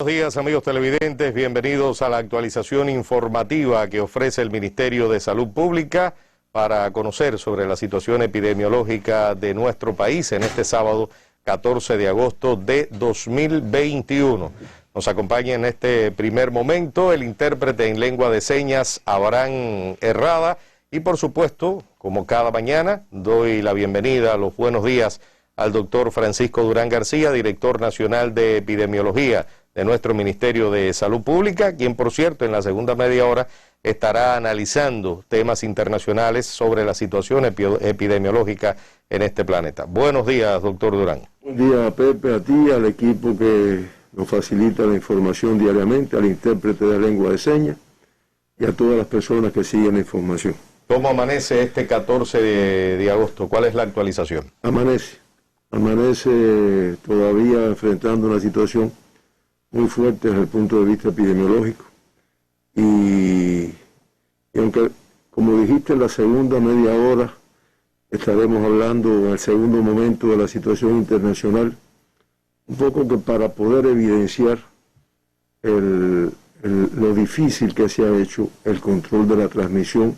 Buenos días, amigos televidentes, bienvenidos a la actualización informativa que ofrece el Ministerio de Salud Pública para conocer sobre la situación epidemiológica de nuestro país en este sábado 14 de agosto de 2021. Nos acompaña en este primer momento el intérprete en lengua de señas Abraham Herrada y por supuesto, como cada mañana, doy la bienvenida, los buenos días al doctor Francisco Durán García, director nacional de epidemiología de nuestro Ministerio de Salud Pública, quien por cierto en la segunda media hora estará analizando temas internacionales sobre la situación epidemiológica en este planeta. Buenos días, doctor Durán. Buen día, Pepe, a ti, al equipo que nos facilita la información diariamente, al intérprete de lengua de señas y a todas las personas que siguen la información. ¿Cómo amanece este 14 de agosto? ¿Cuál es la actualización? Amanece todavía enfrentando una situación muy fuerte desde el punto de vista epidemiológico y aunque, como dijiste, en la segunda media hora estaremos hablando en el segundo momento de la situación internacional, un poco que para poder evidenciar lo difícil que se ha hecho el control de la transmisión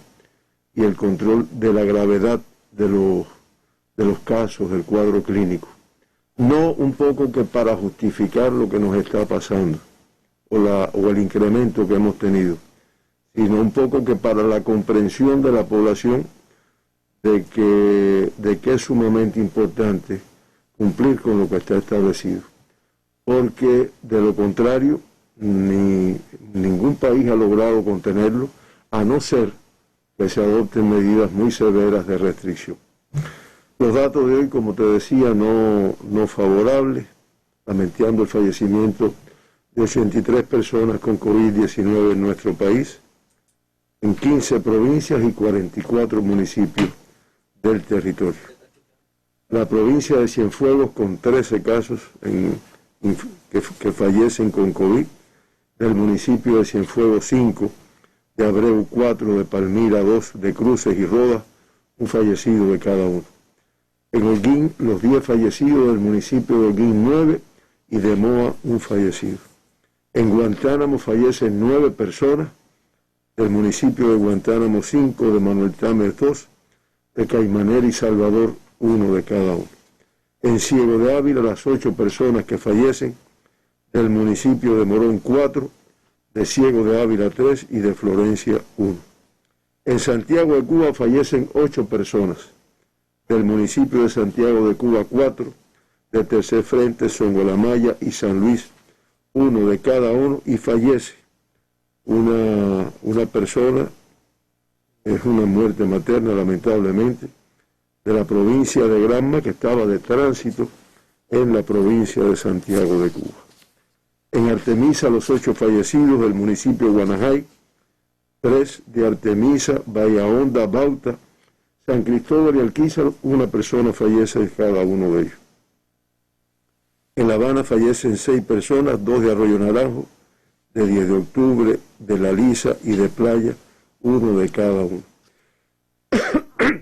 y el control de la gravedad de los casos del cuadro clínico. No un poco que para justificar lo que nos está pasando o el incremento que hemos tenido, sino un poco que para la comprensión de la población de que es sumamente importante cumplir con lo que está establecido, porque de lo contrario ningún país ha logrado contenerlo, a no ser que se adopten medidas muy severas de restricción. Los datos de hoy, como te decía, no favorables, lamentando el fallecimiento de 83 personas con COVID-19 en nuestro país, en 15 provincias y 44 municipios del territorio. La provincia de Cienfuegos con 13 casos que fallecen con COVID, del municipio de Cienfuegos 5, de Abreu 4, de Palmira 2, de Cruces y Rodas, un fallecido de cada uno. En Holguín, los 10 fallecidos del municipio de Holguín 9 y de Moa un fallecido. En Guantánamo fallecen 9 personas, del municipio de Guantánamo 5, de Manuel Tamer 2, de Caimanera y Salvador 1 de cada uno. En Ciego de Ávila las 8 personas que fallecen, del municipio de Morón 4, de Ciego de Ávila 3 y de Florencia 1. En Santiago de Cuba fallecen 8 personas, del municipio de Santiago de Cuba 4, de Tercer Frente, Songolamaya y San Luis, 1 de cada uno, y fallece una persona, es una muerte materna lamentablemente, de la provincia de Granma, que estaba de tránsito en la provincia de Santiago de Cuba. En Artemisa los 8 fallecidos del municipio de Guanajay, 3 de Artemisa, Bahía Honda, Bauta, San Cristóbal y Alquizar, una persona fallece de cada uno de ellos. En La Habana fallecen 6 personas, 2 de Arroyo Naranjo, de 10 de octubre, de La Lisa y de Playa, 1 de cada uno.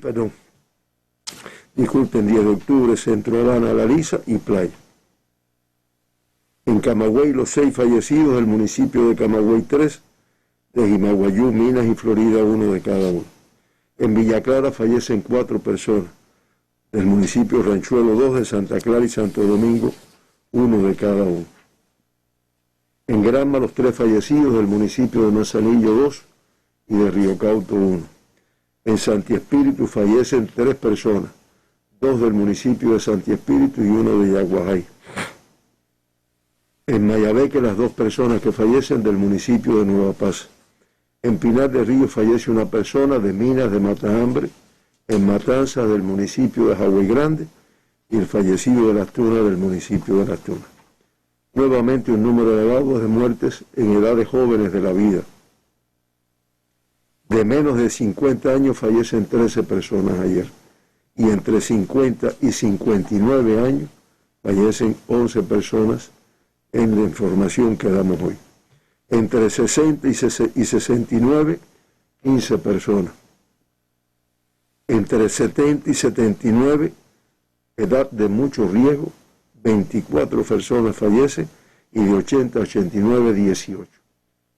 Perdón. Disculpen, 10 de octubre, Centro Habana, La Lisa y Playa. En Camagüey los 6 fallecidos del municipio de Camagüey 3, de Jimaguayú, Minas y Florida, 1 de cada uno. En Villa Clara fallecen 4 personas, del municipio Ranchuelo 2, de Santa Clara y Santo Domingo, 1 de cada uno. En Granma los 3 fallecidos del municipio de Manzanillo 2 y de Río Cauto 1. En Santi Espíritu fallecen 3 personas, 2 del municipio de Santi Espíritu y 1 de Yaguajay. En Mayabeque las 2 personas que fallecen del municipio de Nueva Paz. En Pinar del Río fallece una persona de Minas de Matahambre, en Matanza del municipio de Jagüey Grande y el fallecido de Las Tunas del municipio de Las Tunas. Nuevamente un número elevado de muertes en edades jóvenes de la vida. De menos de 50 años fallecen 13 personas ayer y entre 50 y 59 años fallecen 11 personas en la información que damos hoy. Entre 60 y 69, 15 personas. Entre 70 y 79, edad de mucho riesgo, 24 personas fallecen y de 80 a 89, 18.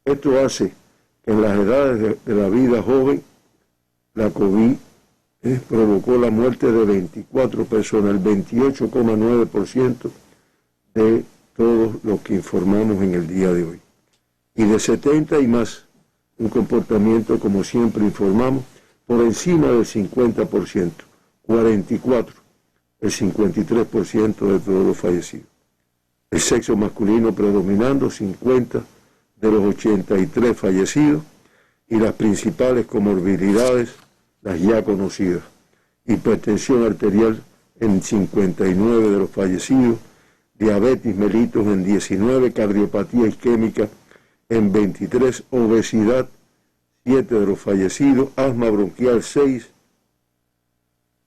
Esto hace que en las edades de la vida joven, la COVID provocó la muerte de 24 personas, el 28,9% de todos los que informamos en el día de hoy. Y de 70 y más, un comportamiento, como siempre informamos, por encima del 50%, 44, el 53% de todos los fallecidos. El sexo masculino predominando, 50 de los 83 fallecidos, y las principales comorbilidades, las ya conocidas. Hipertensión arterial en 59 de los fallecidos, diabetes mellitus en 19, cardiopatía isquémica en 23, obesidad 7 de los fallecidos, asma bronquial 6,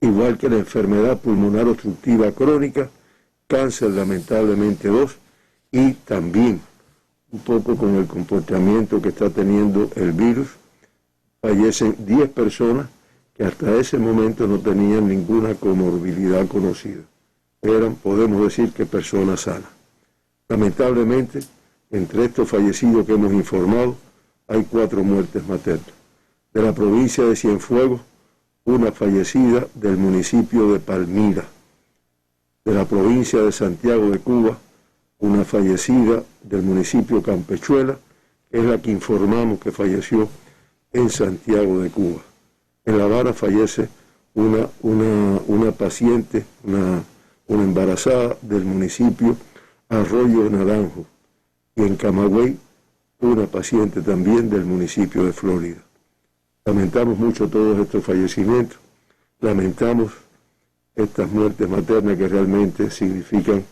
igual que la enfermedad pulmonar obstructiva crónica, cáncer lamentablemente 2, y también un poco con el comportamiento que está teniendo el virus, fallecen 10 personas que hasta ese momento no tenían ninguna comorbilidad conocida. Eran, podemos decir, que personas sanas. Lamentablemente, entre estos fallecidos que hemos informado, hay 4 muertes maternas. De la provincia de Cienfuegos, una fallecida del municipio de Palmira. De la provincia de Santiago de Cuba, una fallecida del municipio Campechuela, que es la que informamos que falleció en Santiago de Cuba. En La Habana fallece una paciente, una embarazada del municipio Arroyo Naranjo. Y en Camagüey, una paciente también del municipio de Florida. Lamentamos mucho todos estos fallecimientos, lamentamos estas muertes maternas que realmente significan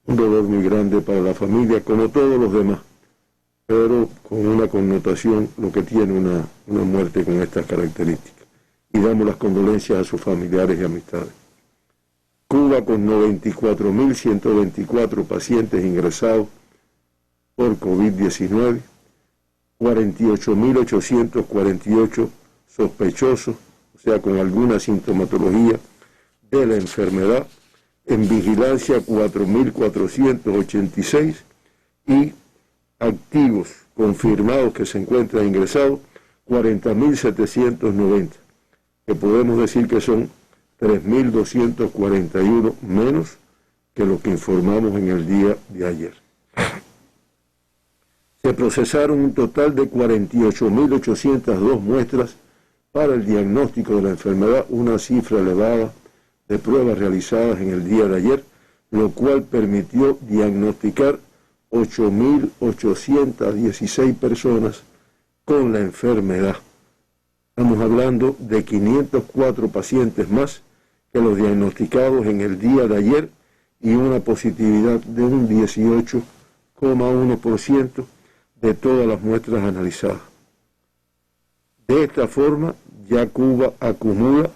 un dolor muy grande para la familia, como todos los demás, pero con una connotación, lo que tiene una muerte con estas características. Y damos las condolencias a sus familiares y amistades. Cuba con 94.124 pacientes ingresados por COVID-19, 48.848 sospechosos, o sea, con alguna sintomatología de la enfermedad, en vigilancia 4.486 y activos confirmados que se encuentran ingresados 40.790, que podemos decir que son 3.241 menos que lo que informamos en el día de ayer. Se procesaron un total de 48.802 muestras para el diagnóstico de la enfermedad, una cifra elevada de pruebas realizadas en el día de ayer, lo cual permitió diagnosticar 8.816 personas con la enfermedad. Estamos hablando de 504 pacientes más que los diagnosticados en el día de ayer y una positividad de un 18,1% de todas las muestras analizadas. De esta forma, ya Cuba acumula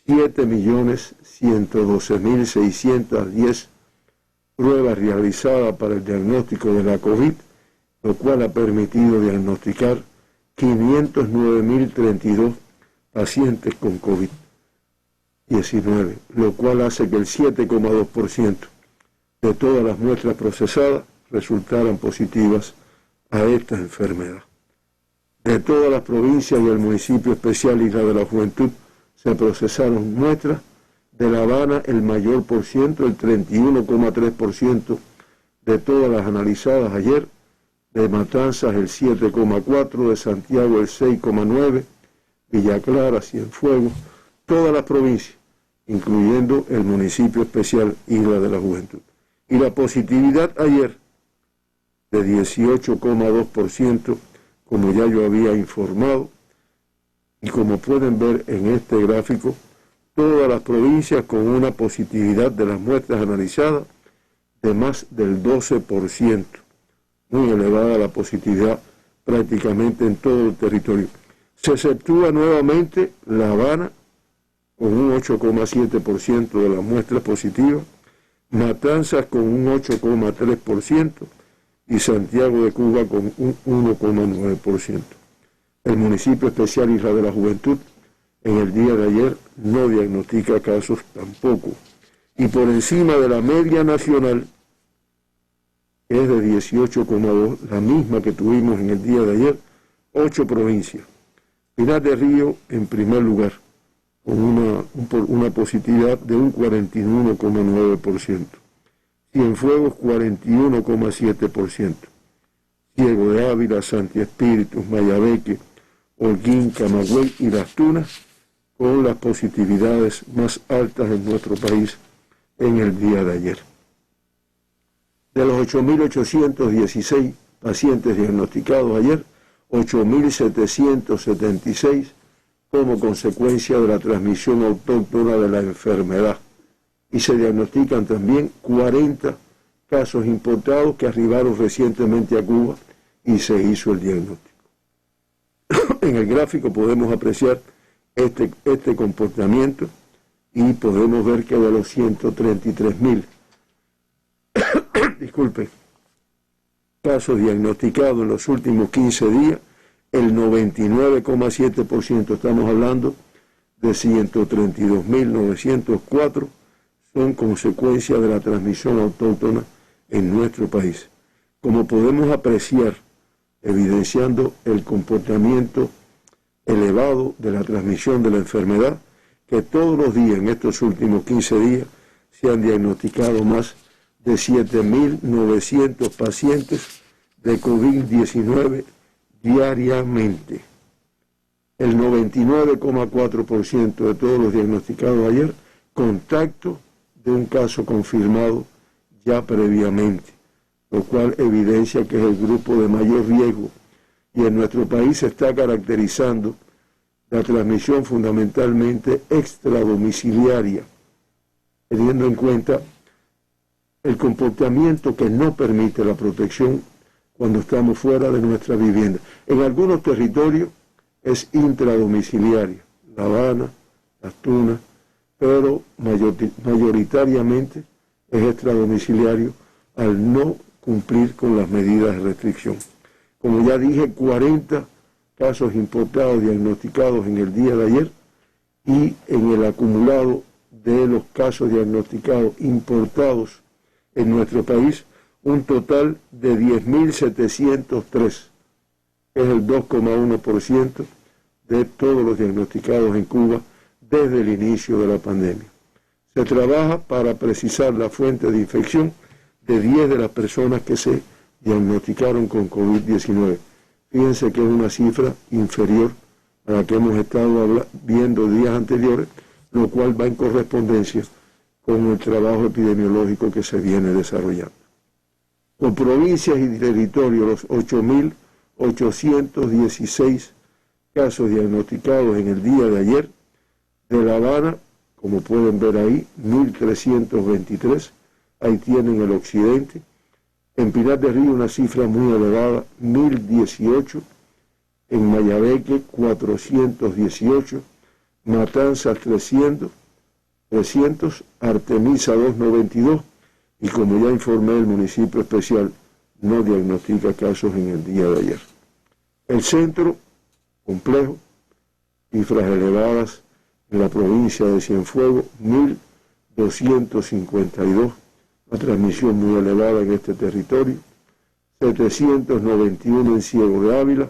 7.112.610 pruebas realizadas para el diagnóstico de la COVID, lo cual ha permitido diagnosticar 509.032 pacientes con COVID-19, lo cual hace que el 7,2% de todas las muestras procesadas resultaran positivas a esta enfermedad. De todas las provincias y el municipio especial Isla de la Juventud se procesaron muestras. De La Habana el mayor por ciento, el 31,3% de todas las analizadas ayer. De Matanzas el 7,4%, de Santiago el 6,9%, Villa Clara, Cienfuegos, todas las provincias, incluyendo el municipio especial Isla de la Juventud. Y la positividad ayer de 18,2%, como ya yo había informado, y como pueden ver en este gráfico, todas las provincias con una positividad de las muestras analizadas de más del 12%, muy elevada la positividad prácticamente en todo el territorio. Se exceptúa nuevamente La Habana con un 8,7% de las muestras positivas, Matanzas con un 8,3%, y Santiago de Cuba con un 1,9%. El municipio especial Isla de la Juventud en el día de ayer no diagnostica casos tampoco. Y por encima de la media nacional, que es de 18,2, la misma que tuvimos en el día de ayer, 8 provincias. Pinar del Río en primer lugar, con una positividad de un 41,9%. Cienfuegos 41,7%. Ciego de Ávila, Santi Espíritus, Mayabeque, Holguín, Camagüey y Las Tunas, con las positividades más altas en nuestro país en el día de ayer. De los 8.816 pacientes diagnosticados ayer, 8.776 como consecuencia de la transmisión autóctona de la enfermedad. Y se diagnostican también 40 casos importados que arribaron recientemente a Cuba y se hizo el diagnóstico. En el gráfico podemos apreciar este comportamiento y podemos ver que de los 133.000 casos diagnosticados en los últimos 15 días, el 99,7%, estamos hablando de 132.904, son consecuencia de la transmisión autóctona en nuestro país. Como podemos apreciar, evidenciando el comportamiento elevado de la transmisión de la enfermedad, que todos los días, en estos últimos 15 días, se han diagnosticado más de 7.900 pacientes de COVID-19 diariamente. El 99,4% de todos los diagnosticados ayer, contacto de un caso confirmado ya previamente, lo cual evidencia que es el grupo de mayor riesgo, y en nuestro país se está caracterizando la transmisión fundamentalmente extradomiciliaria, teniendo en cuenta el comportamiento que no permite la protección cuando estamos fuera de nuestra vivienda. En algunos territorios es intradomiciliaria, La Habana, Las Tunas, pero mayoritariamente es extradomiciliario al no cumplir con las medidas de restricción. Como ya dije, 40 casos importados diagnosticados en el día de ayer, y en el acumulado de los casos diagnosticados importados en nuestro país, un total de 10.703, es el 2,1% de todos los diagnosticados en Cuba desde el inicio de la pandemia. Se trabaja para precisar la fuente de infección de 10 de las personas que se diagnosticaron con COVID-19. Fíjense que es una cifra inferior a la que hemos estado viendo días anteriores, lo cual va en correspondencia con el trabajo epidemiológico que se viene desarrollando. Con provincias y territorios, los 8.816 casos diagnosticados en el día de ayer. De La Habana, como pueden ver ahí, 1.323, ahí tienen el occidente. En Pinar del Río una cifra muy elevada, 1.018, en Mayabeque 418, Matanzas 300, Artemisa 292, y como ya informé, el municipio especial no diagnostica casos en el día de ayer. El centro, complejo, cifras elevadas en la provincia de Cienfuegos, 1.252, una transmisión muy elevada en este territorio, 791 en Ciego de Ávila,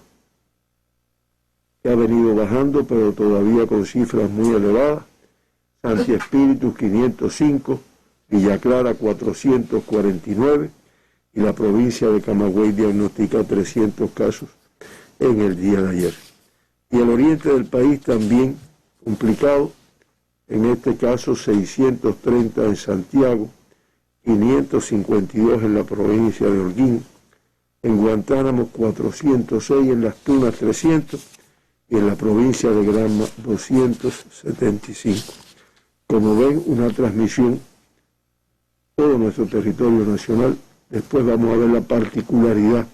que ha venido bajando, pero todavía con cifras muy elevadas, Santi Espíritus 505, Villa Clara 449, y la provincia de Camagüey diagnostica 300 casos en el día de ayer. Y el oriente del país también complicado, en este caso 630 en Santiago, 552 en la provincia de Holguín, en Guantánamo 406, en Las Tunas 300 y en la provincia de Granma 275. Como ven, una transmisión todo nuestro territorio nacional. Después vamos a ver la particularidad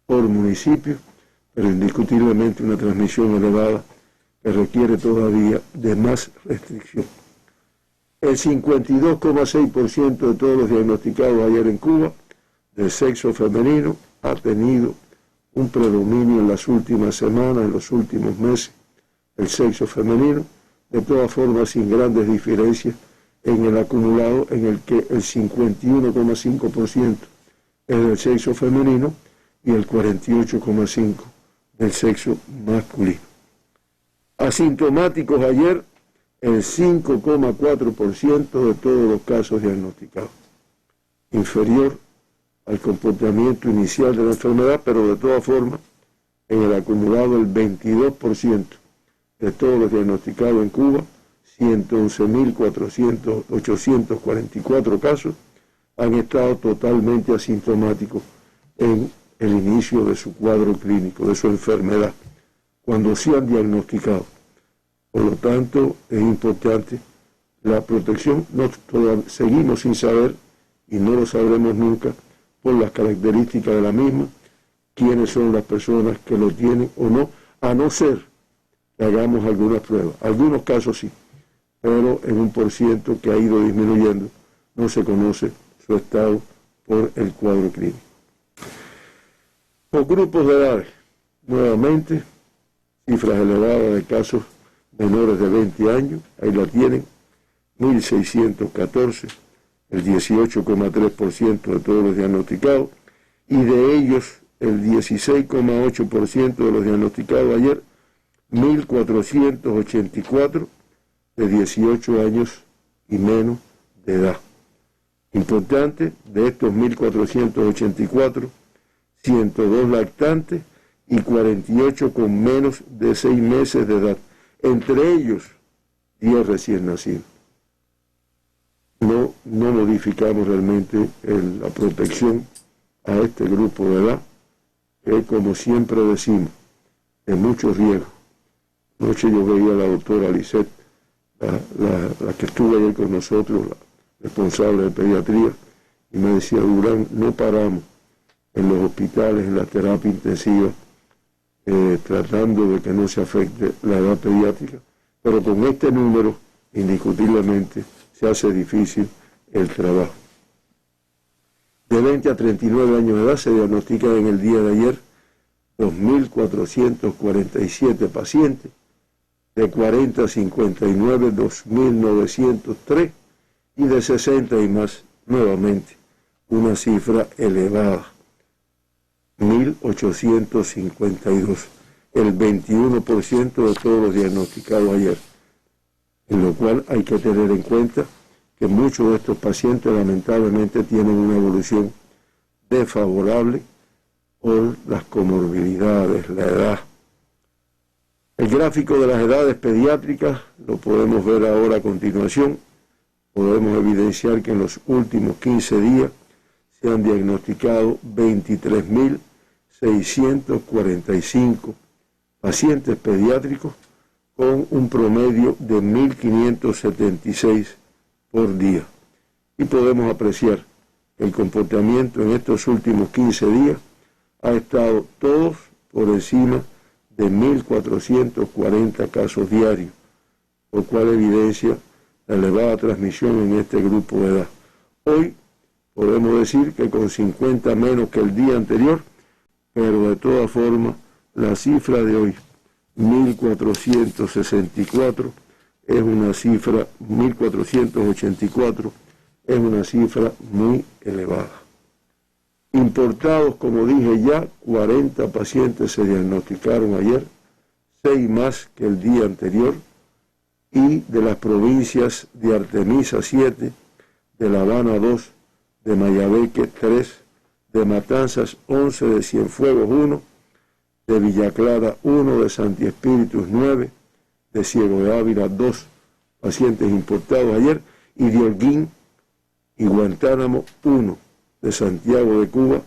por municipio, pero indiscutiblemente una transmisión elevada que requiere todavía de más restricción. El 52,6% de todos los diagnosticados ayer en Cuba del sexo femenino ha tenido un predominio en las últimas semanas, en los últimos meses, el sexo femenino, de todas formas sin grandes diferencias en el acumulado, en el que el 51,5% es del sexo femenino y el 48,5% del sexo masculino. Asintomáticos ayer, el 5,4% de todos los casos diagnosticados. Inferior al comportamiento inicial de la enfermedad, pero de todas formas, en el acumulado el 22% de todos los diagnosticados en Cuba, 111.844 casos, han estado totalmente asintomáticos en el inicio de su cuadro clínico, de su enfermedad, cuando se han diagnosticado. Por lo tanto, es importante la protección. Seguimos sin saber, y no lo sabremos nunca, por las características de la misma, quiénes son las personas que lo tienen o no, a no ser que hagamos algunas pruebas. Algunos casos sí, pero en un % que ha ido disminuyendo, no se conoce su estado por el cuadro clínico. Por grupos de edades, nuevamente, cifras elevadas de casos menores de 20 años, ahí la tienen, 1.614, el 18,3% de todos los diagnosticados, y de ellos el 16,8% de los diagnosticados ayer, 1.484 de 18 años y menos de edad. Importante, de estos 1.484, 102 lactantes y 48 con menos de 6 meses de edad. Entre ellos, 10 recién nacidos. No modificamos realmente la protección a este grupo de edad, que como siempre decimos, de mucho riesgo. Anoche yo veía a la doctora Lisette, la que estuvo ayer con nosotros, la responsable de pediatría, y me decía, Durán, no paramos en los hospitales, en la terapia intensiva, tratando de que no se afecte la edad pediátrica, pero con este número, indiscutiblemente, se hace difícil el trabajo. De 20 a 39 años de edad se diagnostican en el día de ayer 2.447 pacientes, de 40 a 59, 2.903, y de 60 y más, nuevamente, una cifra elevada, 1.852, el 21% de todos los diagnosticados ayer, en lo cual hay que tener en cuenta que muchos de estos pacientes lamentablemente tienen una evolución desfavorable por las comorbilidades, la edad. El gráfico de las edades pediátricas lo podemos ver ahora a continuación. Podemos evidenciar que en los últimos 15 días se han diagnosticado 23.645 pacientes pediátricos con un promedio de 1.576 por día. Y podemos apreciar que el comportamiento en estos últimos 15 días ha estado todos por encima de 1.440 casos diarios, lo cual evidencia la elevada transmisión en este grupo de edad. Hoy podemos decir que con 50 menos que el día anterior, pero de todas formas la cifra de hoy, 1.464, es una cifra, 1.484, es una cifra muy elevada. Importados, como dije ya, 40 pacientes se diagnosticaron ayer, 6 más que el día anterior, y de las provincias de Artemisa 7, de La Habana 2, de Mayabeque 3, de Matanzas 11, de Cienfuegos 1, de Villa Clara 1, de Santi Espíritus 9, de Ciego de Ávila 2 pacientes importados ayer, y de Holguín y Guantánamo 1, de Santiago de Cuba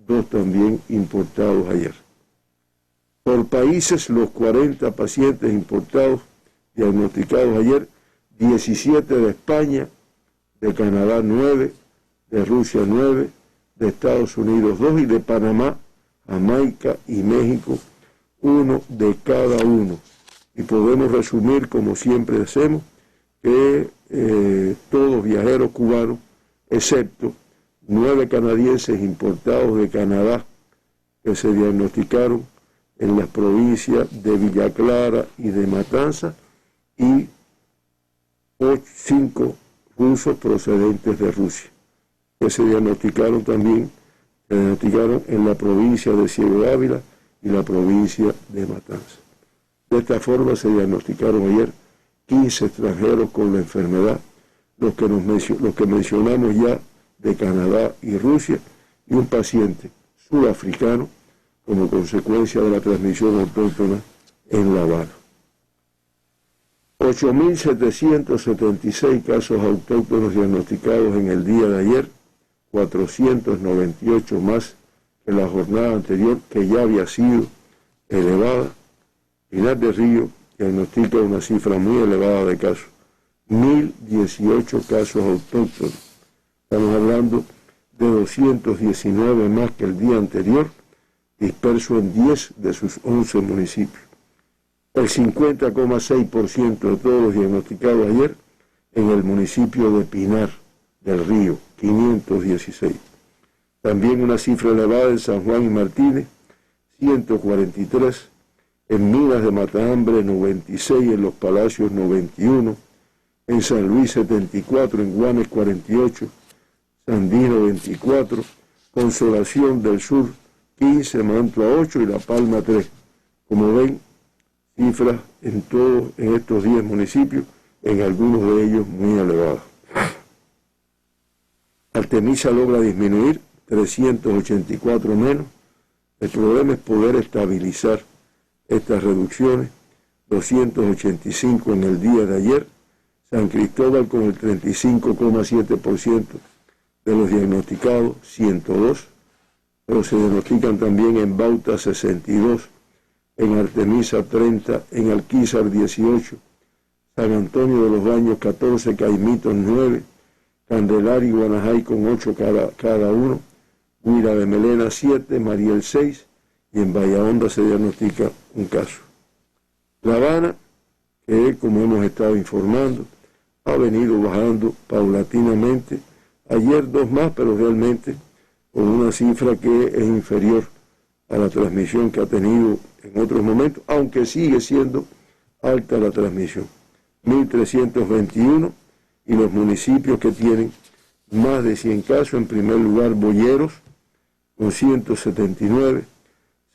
2 también importados ayer. Por países, los 40 pacientes importados diagnosticados ayer, 17 de España, de Canadá 9, de Rusia 9, de Estados Unidos 2 y de Panamá, Jamaica y México 1 de cada uno. Y podemos resumir, como siempre hacemos, que todos viajeros cubanos, excepto 9 canadienses importados de Canadá que se diagnosticaron en las provincias de Villa Clara y de Matanzas, y 5 rusos procedentes de Rusia, que se diagnosticaron también se diagnosticaron en la provincia de Ciego Ávila y la provincia de Matanzas. De esta forma se diagnosticaron ayer 15 extranjeros con la enfermedad, los que mencionamos ya de Canadá y Rusia, y un paciente sudafricano como consecuencia de la transmisión autóctona en La Habana. 8.776 casos autóctonos diagnosticados en el día de ayer, 498 más que la jornada anterior, que ya había sido elevada. Pinar del Río diagnostica una cifra muy elevada de casos, 1.018 casos autóctonos. Estamos hablando de 219 más que el día anterior, dispersos en 10 de sus 11 municipios. El 50,6% de todos los diagnosticados ayer en el municipio de Pinar del Río, 516. También una cifra elevada en San Juan y Martínez, 143. En Minas de Matahambre, 96. En Los Palacios, 91. En San Luis, 74. En Guanes, 48. Sandino, 24. Consolación del Sur, 15. Mantua, 8. Y La Palma, 3. Como ven, cifras en todos estos 10 municipios, en algunos de ellos muy elevadas. Artemisa logra disminuir 384 menos. El problema es poder estabilizar estas reducciones. 285 en el día de ayer. San Cristóbal con el 35,7% de los diagnosticados, 102, pero se diagnostican también en Bauta 62, en Artemisa 30, en Alquizar 18, San Antonio de los Baños 14, Caimitos 9, Candelaria y Guanajay con 8 cada uno, Huila de Melena 7, Mariel 6, y en Bahía se diagnostica un caso. La Habana, que como hemos estado informando, ha venido bajando paulatinamente. Ayer 2 más, pero realmente con una cifra que es inferior a la transmisión que ha tenido en otros momentos, aunque sigue siendo alta la transmisión. 1.321, y los municipios que tienen más de 100 casos, en primer lugar Boyeros, con 179,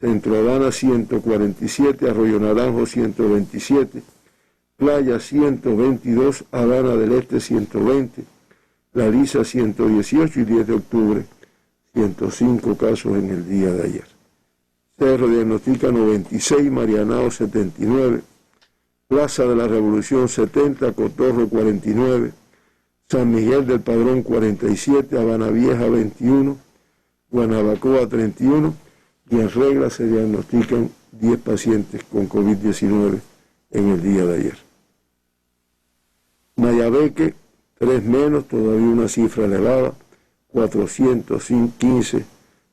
Centro Habana 147, Arroyo Naranjo 127, Playa 122, Habana del Este 120, La Lisa 118 y 10 de octubre 105 casos en el día de ayer. Cerro diagnostica 96, Marianao 79, Plaza de la Revolución 70, Cotorro 49, San Miguel del Padrón 47, Habana Vieja 21, Guanabacoa 31, y en regla se diagnostican 10 pacientes con COVID-19 en el día de ayer. Mayabeque, 3 menos, todavía una cifra elevada, 415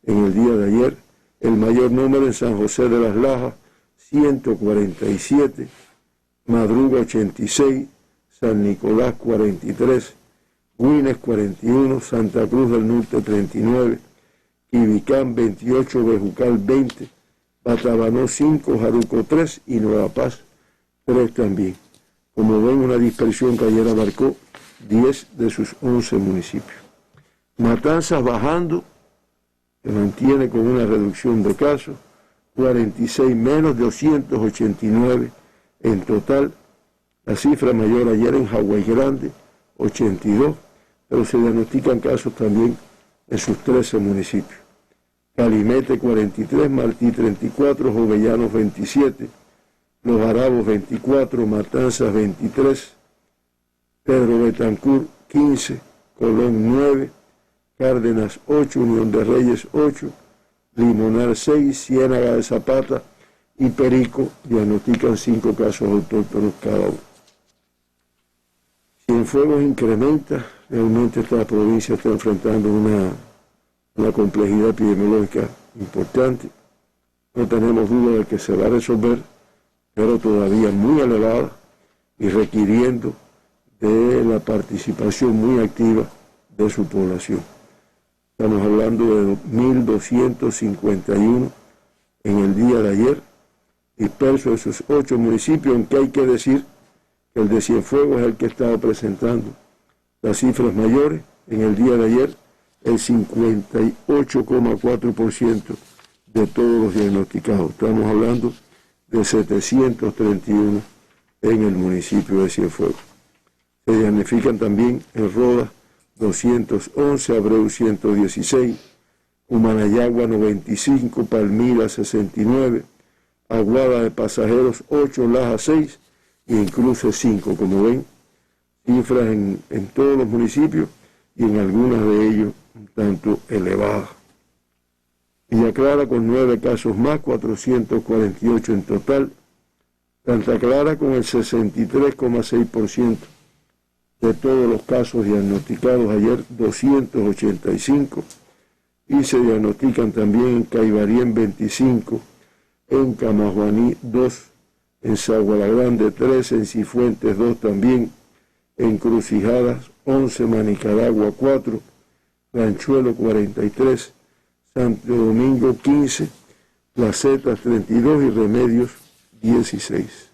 en el día de ayer. El mayor número en San José de las Lajas, 147, Madruga 86, San Nicolás 43, Guines 41, Santa Cruz del Norte 39, Quibicán 28, Bejucal 20, Batabanó 5, Jaruco 3 y Nueva Paz 3 también. Como ven, una dispersión que ayer abarcó 10 de sus 11 municipios. Matanzas bajando, se mantiene con una reducción de casos, 46 menos, 289 en total. La cifra mayor ayer en Hawái Grande, 82, pero se diagnostican casos también en sus 13 municipios. Calimete 43, Martí 34, Jovellanos 27, Los Arabos 24, Matanzas 23, Pedro Betancur 15, Colón 9, Cárdenas 8, Unión de Reyes 8, Limonar 6, Ciénaga de Zapata y Perico diagnostican 5 casos autóctonos cada uno. Cienfuegos incrementa, realmente esta provincia está enfrentando una complejidad epidemiológica importante. No tenemos duda de que se va a resolver, pero todavía muy elevada y requiriendo de la participación muy activa de su población. Estamos hablando de 1.251 en el día de ayer, dispersos en sus 8 municipios, aunque hay que decir que el de Cienfuegos es el que estaba presentando las cifras mayores. En el día de ayer el 58,4% de todos los diagnosticados. Estamos hablando de 731 en el municipio de Cienfuegos. Se diagnostican también en Rodas 211, Abreu 116, Humanayagua 95, Palmira 69, Aguada de Pasajeros 8, Laja 6 y en Cruces 5. Como ven, cifras en todos los municipios y en algunas de ellos un tanto elevadas. Villa Clara con 9 casos más, 448 en total. Santa Clara con el 63,6% de todos los casos diagnosticados ayer, 285. Y se diagnostican también en Caibarien 25, en Camajuaní 2, en Saguala Grande 3, en Cifuentes 2 también, en Crucijadas 11, Manicaragua 4, Ranchuelo 43, Santo Domingo 15, Placetas 32 y Remedios 16.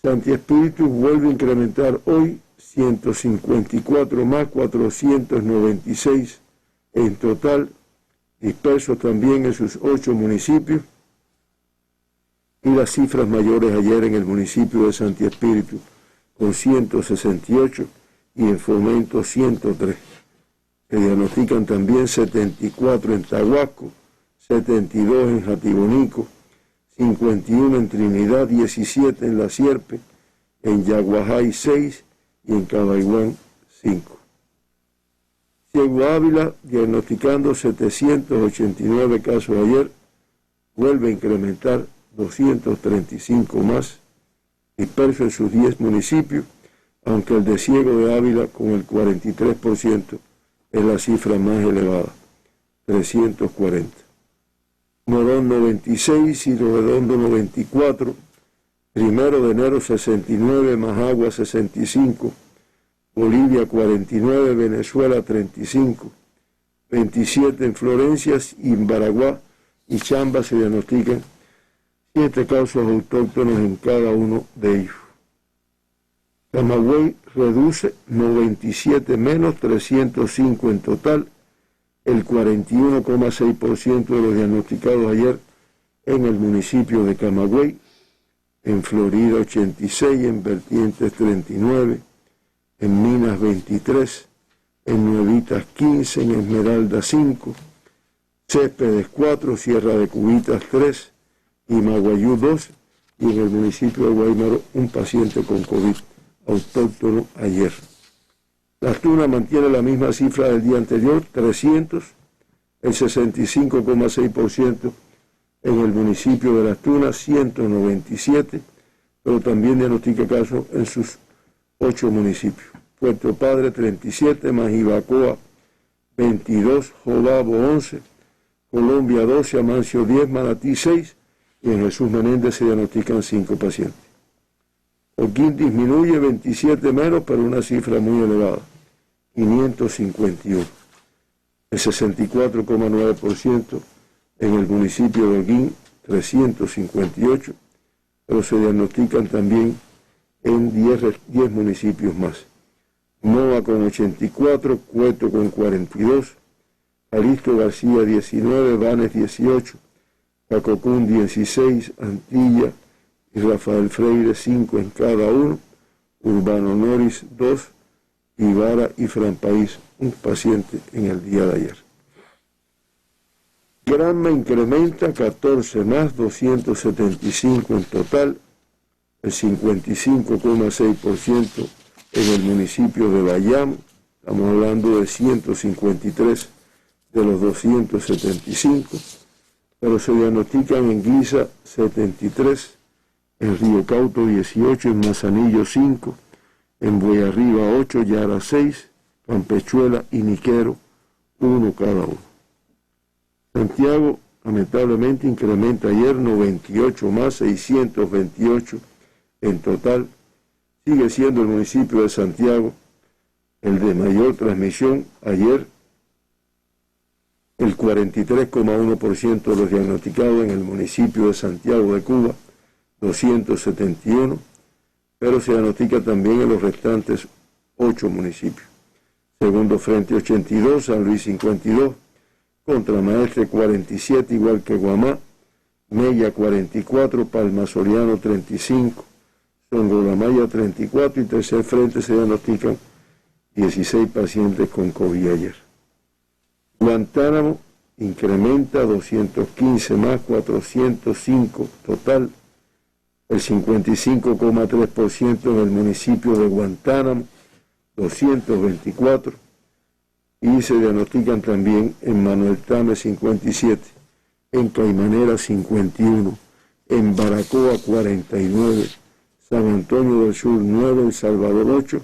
Santi Espíritu vuelve a incrementar hoy 154 más, 496 en total, dispersos también en sus 8 municipios, y las cifras mayores ayer en el municipio de Santi Espíritu con 168 y en Fomento 103. Se diagnostican también 74 en Tahuasco, 72 en Jatibonico, 51 en Trinidad, 17 en La Sierpe, en Yaguajay 6 y en Cabaiguán 5. Ciego Ávila, diagnosticando 789 casos ayer, vuelve a incrementar 235 más, dispersos en sus 10 municipios, aunque el de Ciego de Ávila con el 43% es la cifra más elevada, 340. Morón 96, Ciro Redondo 94, 1 de enero 69, Majagua 65, Bolivia 49, Venezuela 35, 27 en Florencia, Imbaraguá y Chamba se diagnostican 7 casos autóctonos en cada uno de ellos. Camagüey reduce 97 menos, 305 en total, el 41,6% de los diagnosticados ayer en el municipio de Camagüey, en Florida 86, en Vertientes 39, en Minas 23, en Nuevitas 15, en Esmeralda 5, Céspedes 4, Sierra de Cubitas 3 y Maguayú 2, y en el municipio de Guaymaro un paciente con COVID autóctono ayer. Las Tunas mantiene la misma cifra del día anterior, 300, el 65,6% en el municipio de Las Tunas, 197, pero también diagnostica casos en sus 8 municipios. Puerto Padre 37, Majibacoa 22, Jobabo 11, Colombia 12, Amancio 10, Manatí 6 y en Jesús Menéndez se diagnostican 5 pacientes. Holguín disminuye 27 menos, pero una cifra muy elevada, 551. El 64,9% en el municipio de Holguín, 358, pero se diagnostican también en 10 municipios más. Moa con 84, Cueto con 42, Jalisco García 19, Banes 18, Pacocún 16, Antilla y Rafael Freire 5 en cada uno, Urbano Noris 2, Ibarra y Franpaís un paciente en el día de ayer. Granma incrementa 14 más, 275 en total, el 55,6% en el municipio de Bayamo, estamos hablando de 153 de los 275, pero se diagnostican en Guisa 73, en Río Cauto 18, en Manzanillo 5, en Boyarriba 8, Yara 6, Campechuela y Niquero 1 cada uno. Santiago lamentablemente incrementa ayer 98 más, 628 en total. Sigue siendo el municipio de Santiago el de mayor transmisión. Ayer el 43,1% de los diagnosticados en el municipio de Santiago de Cuba, 271, pero se diagnostica también en los restantes 8 municipios. Segundo frente 82, San Luis 52, Contramaestre 47, igual que Guamá, Mella 44, Palma Soriano 35, Songolamaya 34 y tercer frente se diagnostican 16 pacientes con COVID ayer. Guantánamo incrementa 215 más 405 total, el 55,3% en el municipio de Guantánamo, 224, y se diagnostican también en Manuel Tame 57, en Caimanera 51, en Baracoa 49, San Antonio del Sur 9, El Salvador 8,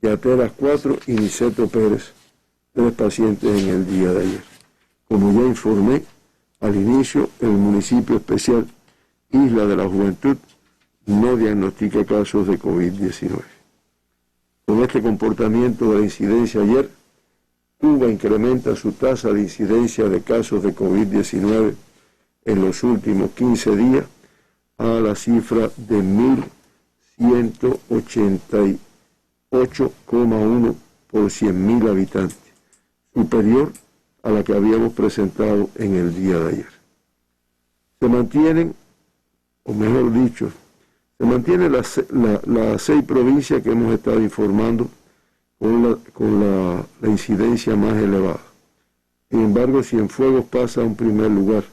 Yateras 4 y Niceto Pérez, 3 pacientes en el día de ayer. Como ya informé al inicio, el municipio especial Isla de la Juventud no diagnostica casos de COVID-19. Con este comportamiento de la incidencia ayer, Cuba incrementa su tasa de incidencia de casos de COVID-19 en los últimos 15 días a la cifra de 1.188,1 por 100.000 habitantes, superior a la que habíamos presentado en el día de ayer. Se mantienen, o mejor dicho, se mantienen las 6 provincias que hemos estado informando con la incidencia más elevada. Sin embargo, Cienfuegos pasa a un primer lugar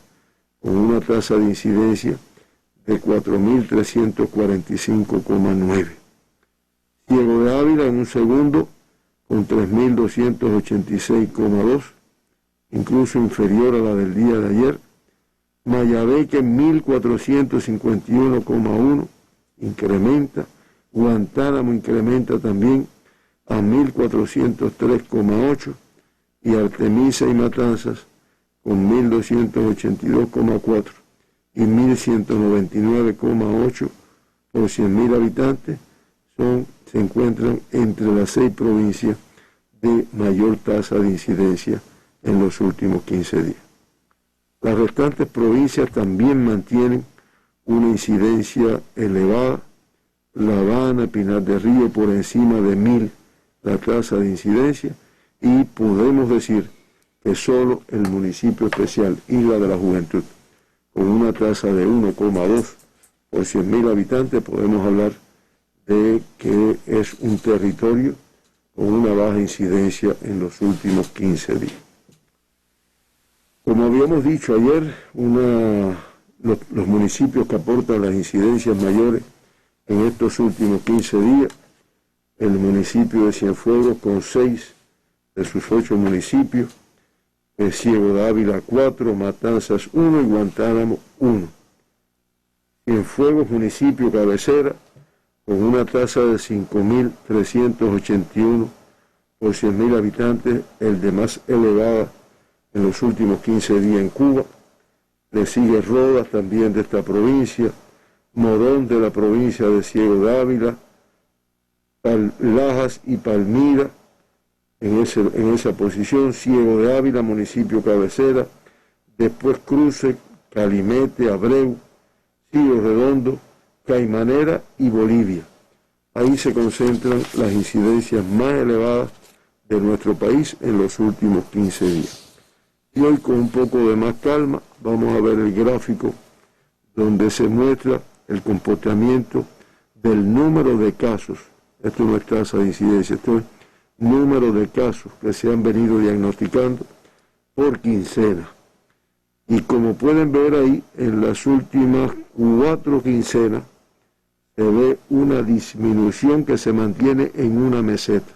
con una tasa de incidencia de 4.345,9. Ciego de Ávila en un segundo con 3.286,2, incluso inferior a la del día de ayer. Mayabeque 1.451,1, incrementa. Guantánamo incrementa también a 1.403,8 y Artemisa y Matanzas con 1.282,4 y 1.199,8 por 100.000 habitantes se encuentran entre las 6 provincias de mayor tasa de incidencia en los últimos 15 días. Las restantes provincias también mantienen una incidencia elevada. La Habana, Pinar del Río por encima de 1.000 la tasa de incidencia, y podemos decir que solo el municipio especial Isla de la Juventud, con una tasa de 1,2 por 100.000 habitantes, podemos hablar de que es un territorio con una baja incidencia en los últimos 15 días. Como habíamos dicho ayer, los municipios que aportan las incidencias mayores en estos últimos 15 días, el municipio de Cienfuegos con 6 de sus 8 municipios, el Ciego de Ávila 4, Matanzas 1 y Guantánamo 1. Cienfuegos, municipio cabecera, con una tasa de 5.381 por 100.000 habitantes, el de más elevada en los últimos 15 días en Cuba. Le sigue Rodas, también de esta provincia, Morón de la provincia de Ciego de Ávila, Lajas y Palmira en esa posición, Ciego de Ávila, municipio cabecera, después Cruce, Calimete, Abreu, Río Redondo, Caimanera y Bolivia. Ahí se concentran las incidencias más elevadas de nuestro país en los últimos 15 días. Y hoy, con un poco de más calma, vamos a ver el gráfico donde se muestra el comportamiento del número de casos. Esto no es tasa de incidencia, esto es número de casos que se han venido diagnosticando por quincena. Y como pueden ver ahí, en las últimas 4 quincenas se ve una disminución que se mantiene en una meseta,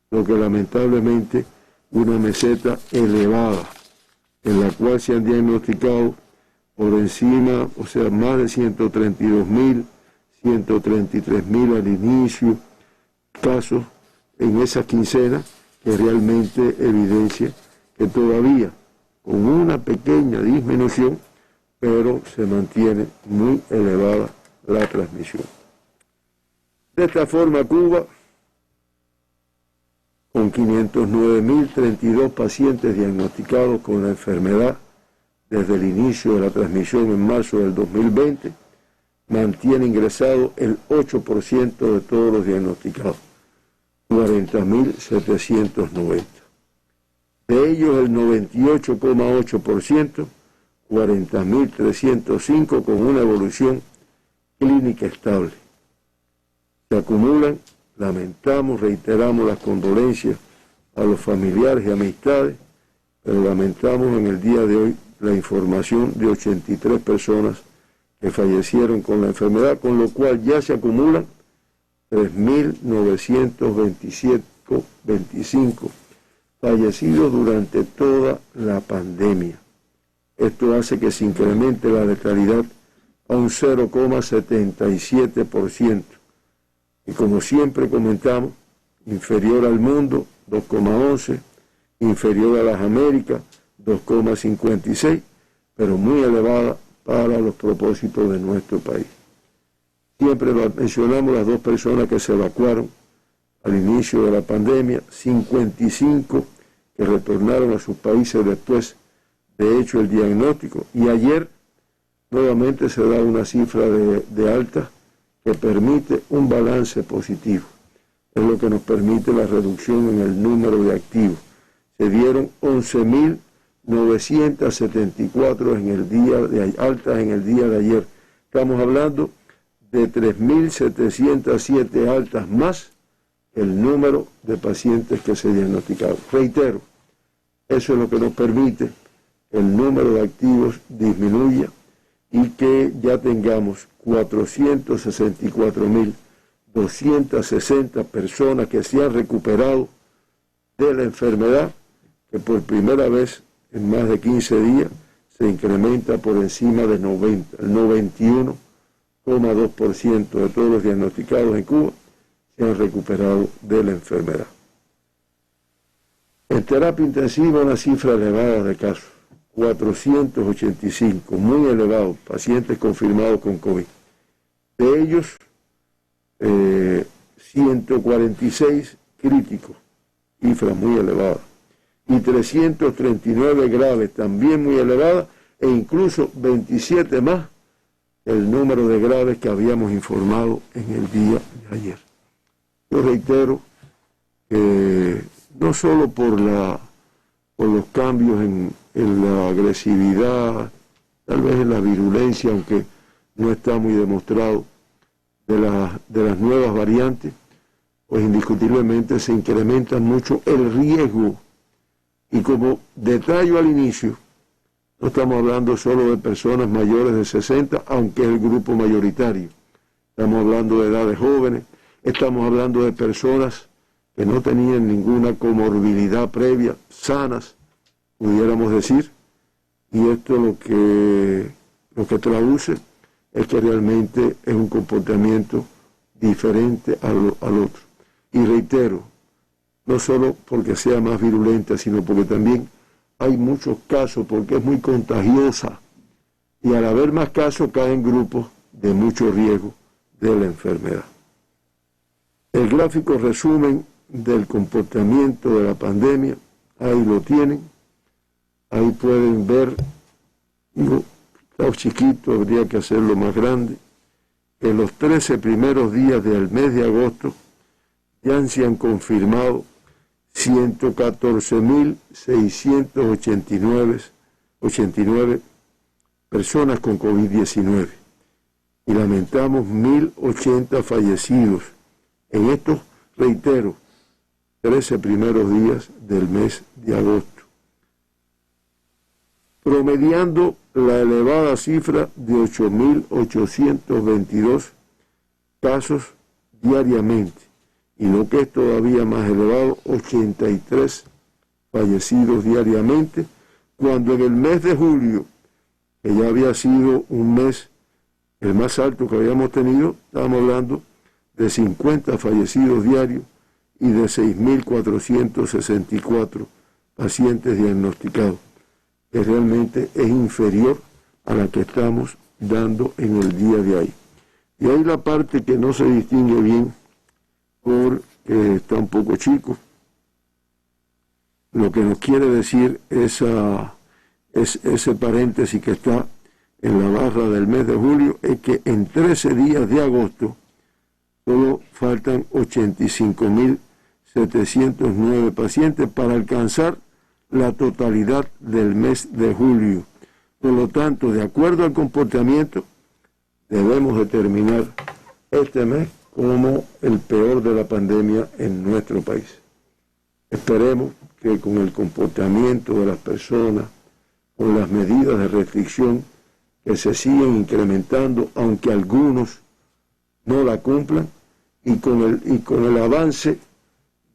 lo que lamentablemente una meseta elevada, en la cual se han diagnosticado por encima, o sea, más de 132.000, 133.000 al inicio, casos en esa quincena que realmente evidencia que todavía con una pequeña disminución, pero se mantiene muy elevada la transmisión. De esta forma, Cuba, con 509.032 pacientes diagnosticados con la enfermedad desde el inicio de la transmisión en marzo del 2020, mantiene ingresado el 8% de todos los diagnosticados. 40.790. De ellos el 98,8%, 40.305 con una evolución clínica estable. Se acumulan, lamentamos, reiteramos las condolencias a los familiares y amistades, pero lamentamos en el día de hoy la información de 83 personas que fallecieron con la enfermedad, con lo cual ya se acumulan 3.925 fallecidos durante toda la pandemia. Esto hace que se incremente la letalidad a un 0,77%. Y como siempre comentamos, inferior al mundo, 2,11%, inferior a las Américas, 2,56%, pero muy elevada para los propósitos de nuestro país. Siempre mencionamos las 2 personas que se evacuaron al inicio de la pandemia, 55 que retornaron a sus países después de hecho el diagnóstico, y ayer nuevamente se da una cifra de alta que permite un balance positivo. Es lo que nos permite la reducción en el número de activos. Se dieron 11.974 en el día de altas en el día de ayer. Estamos hablando de 3.707 altas más el número de pacientes que se diagnosticaron. Reitero, eso es lo que nos permite que el número de activos disminuya y que ya tengamos 464.260 personas que se han recuperado de la enfermedad, que por primera vez en más de 15 días se incrementa por encima de 90, el 91,2% de todos los diagnosticados en Cuba se han recuperado de la enfermedad. En terapia intensiva una cifra elevada de casos, 485, muy elevados, pacientes confirmados con COVID. De ellos, 146 críticos, cifra muy elevada, y 339 graves, también muy elevada, e incluso 27 más el número de graves que habíamos informado en el día de ayer. Yo reitero que no solo por los cambios en la agresividad, tal vez en la virulencia, aunque no está muy demostrado, de las nuevas variantes, pues indiscutiblemente se incrementa mucho el riesgo. Y como detallo al inicio, no estamos hablando solo de personas mayores de 60, aunque es el grupo mayoritario. Estamos hablando de edades jóvenes, estamos hablando de personas que no tenían ninguna comorbilidad previa, sanas, pudiéramos decir, y esto lo que traduce es que realmente es un comportamiento diferente al otro. Y reitero, no solo porque sea más virulenta, sino porque también hay muchos casos, porque es muy contagiosa, y al haber más casos caen grupos de mucho riesgo de la enfermedad. El gráfico resumen del comportamiento de la pandemia, ahí lo tienen, ahí pueden ver, está chiquito, habría que hacerlo más grande. En los 13 primeros días del mes de agosto ya se han confirmado 114.689 personas con COVID-19 y lamentamos 1.080 fallecidos en estos, reitero, 13 primeros días del mes de agosto, promediando la elevada cifra de 8.822 casos diariamente, y lo que es todavía más elevado, 83 fallecidos diariamente, cuando en el mes de julio, que ya había sido un mes el más alto que habíamos tenido, estábamos hablando de 50 fallecidos diarios y de 6.464 pacientes diagnosticados, que realmente es inferior a la que estamos dando en el día de hoy. Y hay la parte que no se distingue bien porque está un poco chico. Lo que nos quiere decir es ese paréntesis que está en la barra del mes de julio, es que en 13 días de agosto solo faltan 85.000 709 pacientes para alcanzar la totalidad del mes de julio. Por lo tanto, de acuerdo al comportamiento, debemos determinar este mes como el peor de la pandemia en nuestro país. Esperemos que con el comportamiento de las personas, con las medidas de restricción que se siguen incrementando, aunque algunos no la cumplan, y con el avance